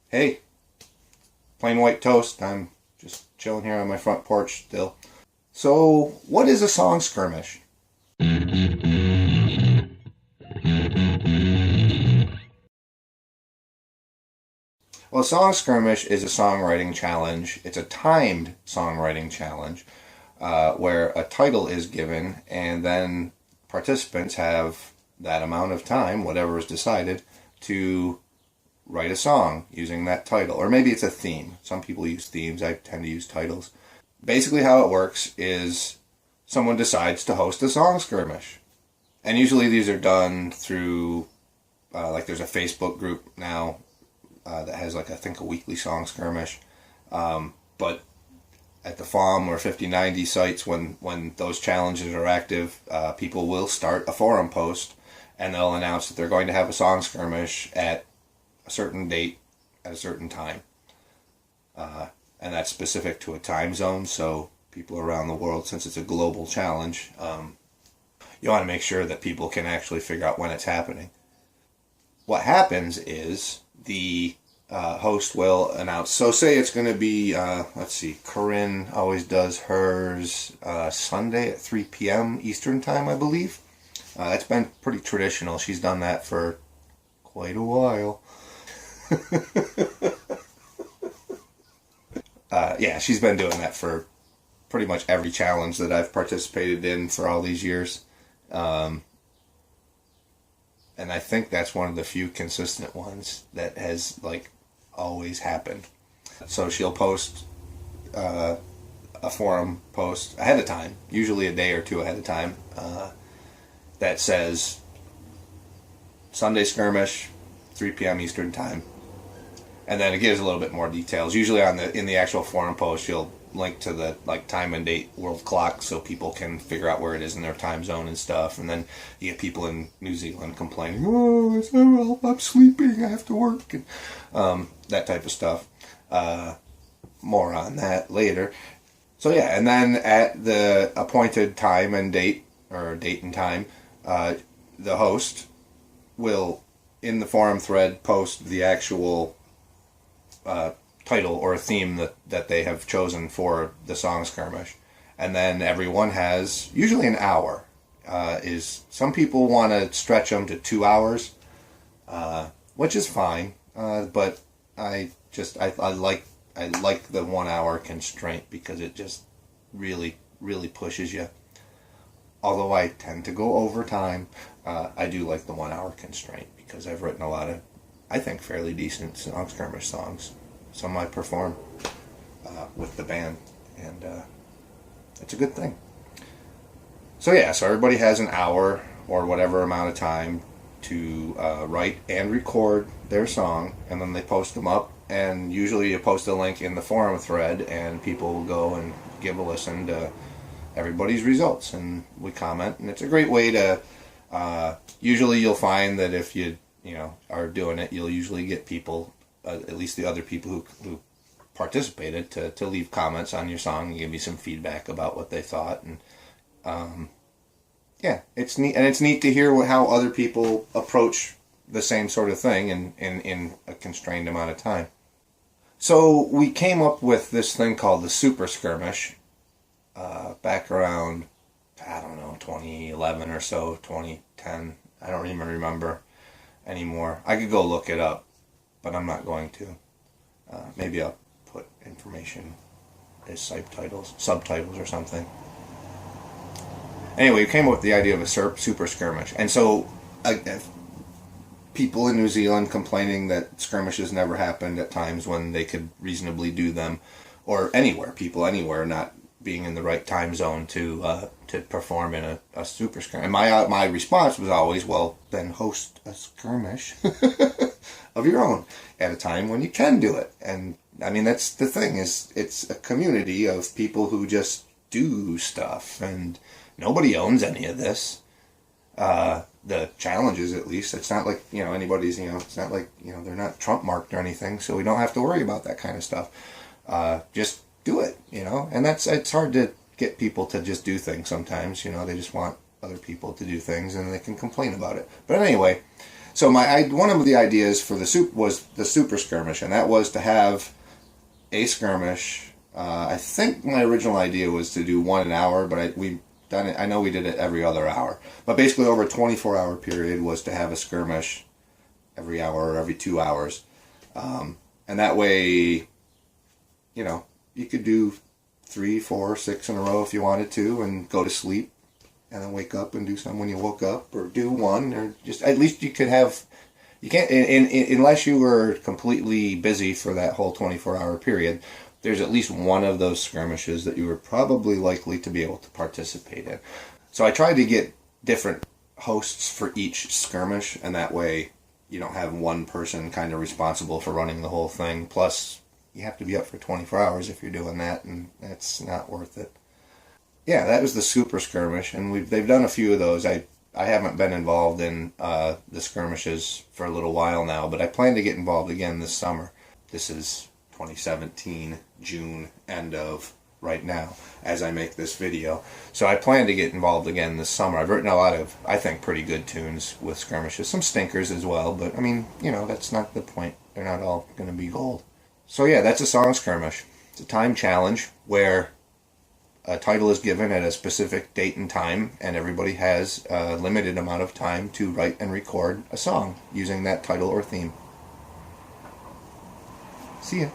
Hey, plain white toast. I'm just chilling here on my front porch still. So, what is a song skirmish? Well, a song skirmish is a songwriting challenge. It's a timed songwriting challenge where a title is given, and then participants have that amount of time, whatever is decided, to write a song using that title. Or maybe it's a theme. Some people use themes. I tend to use titles. Basically, how it works is someone decides to host a song skirmish. And usually these are done through, like there's a Facebook group now that has like I think a weekly song skirmish. But at the FOM or 5090 sites, when those challenges are active, people will start a forum post and they'll announce that they're going to have a song skirmish at a certain date at a certain time. And that's specific to a time zone, so people around the world, since it's a global challenge, you want to make sure that people can actually figure out when it's happening. What happens is the host will announce. So say it's going to be, let's see, Corinne always does hers Sunday at 3 p.m. Eastern Time, I believe. That's been pretty traditional. She's done that for quite a while. Yeah, she's been doing that for pretty much every challenge that I've participated in for all these years. And I think that's one of the few consistent ones that has like always happened. So she'll post a forum post ahead of time, usually a day or two ahead of time, that says Sunday skirmish, 3 p.m. Eastern Time. And then it gives a little bit more details. Usually in the actual forum post, you'll link to the like time and date world clock so people can figure out where it is in their time zone and stuff. And then you get people in New Zealand complaining, "Oh, I'm sleeping, I have to work," and that type of stuff. More on that later. So yeah, and then at the appointed time and date, or date and time, the host will, in the forum thread, post the actual title or a theme that they have chosen for the song skirmish. And then everyone has usually an hour. Some people want to stretch them to 2 hours, which is fine. But I like the 1 hour constraint because it just really pushes you. Although I tend to go over time, I do like the 1 hour constraint because I've written a lot of, I think, fairly decent song skirmish songs. Some I perform with the band, and it's a good thing. So yeah, so everybody has an hour or whatever amount of time to write and record their song, and then they post them up. And usually you post a link in the forum thread, and people will go and give a listen to everybody's results, and we comment. And it's a great way to. Usually, you'll find that if you are doing it, you'll usually get people, at least the other people who participated, to leave comments on your song and give you some feedback about what they thought. And yeah, it's neat, and it's neat to hear how other people approach the same sort of thing in a constrained amount of time. So we came up with this thing called the Super Skirmish back around, I don't know, 2011 or so, 2010. I don't even remember anymore. I could go look it up, but I'm not going to. Maybe I'll put information as subtitles or something. Anyway, we came up with the idea of a Super Skirmish. And so people in New Zealand complaining that skirmishes never happened at times when they could reasonably do them, or people anywhere not being in the right time zone to perform in a super skirmish. And my response was always, well, then host a skirmish of your own at a time when you can do it. And I mean, that's the thing, is it's a community of people who just do stuff, and nobody owns any of this. The challenges, at least, it's not like anybody's, it's not like they're not Trump marked or anything, so we don't have to worry about that kind of stuff. Just do it, and it's hard to get people to just do things sometimes. They just want other people to do things and they can complain about it. But anyway, So one of the ideas for was the Super Skirmish, and that was to have a skirmish. I think my original idea was to do one an hour, but we've done it. I know we did it every other hour, but basically over a 24-hour period was to have a skirmish every hour or every 2 hours, and that way, you know, you could do 3, 4, 6 in a row if you wanted to, and go to sleep, and then wake up and do some when you woke up, or do one, or just at least you could have. You can't, unless you were completely busy for that whole 24-hour period. There's at least one of those skirmishes that you were probably likely to be able to participate in. So I tried to get different hosts for each skirmish, and that way you don't have one person kind of responsible for running the whole thing. Plus, you have to be up for 24 hours if you're doing that, and that's not worth it. Yeah, that was the Super Skirmish, and they've done a few of those. I haven't been involved in the skirmishes for a little while now, but I plan to get involved again this summer. This is 2017, June, end of right now, as I make this video. So I plan to get involved again this summer. I've written a lot of, I think, pretty good tunes with skirmishes. Some stinkers as well, but I mean, you know, that's not the point. They're not all going to be gold. So yeah, that's a Song Skirmish. It's a time challenge where a title is given at a specific date and time, and everybody has a limited amount of time to write and record a song using that title or theme. See ya.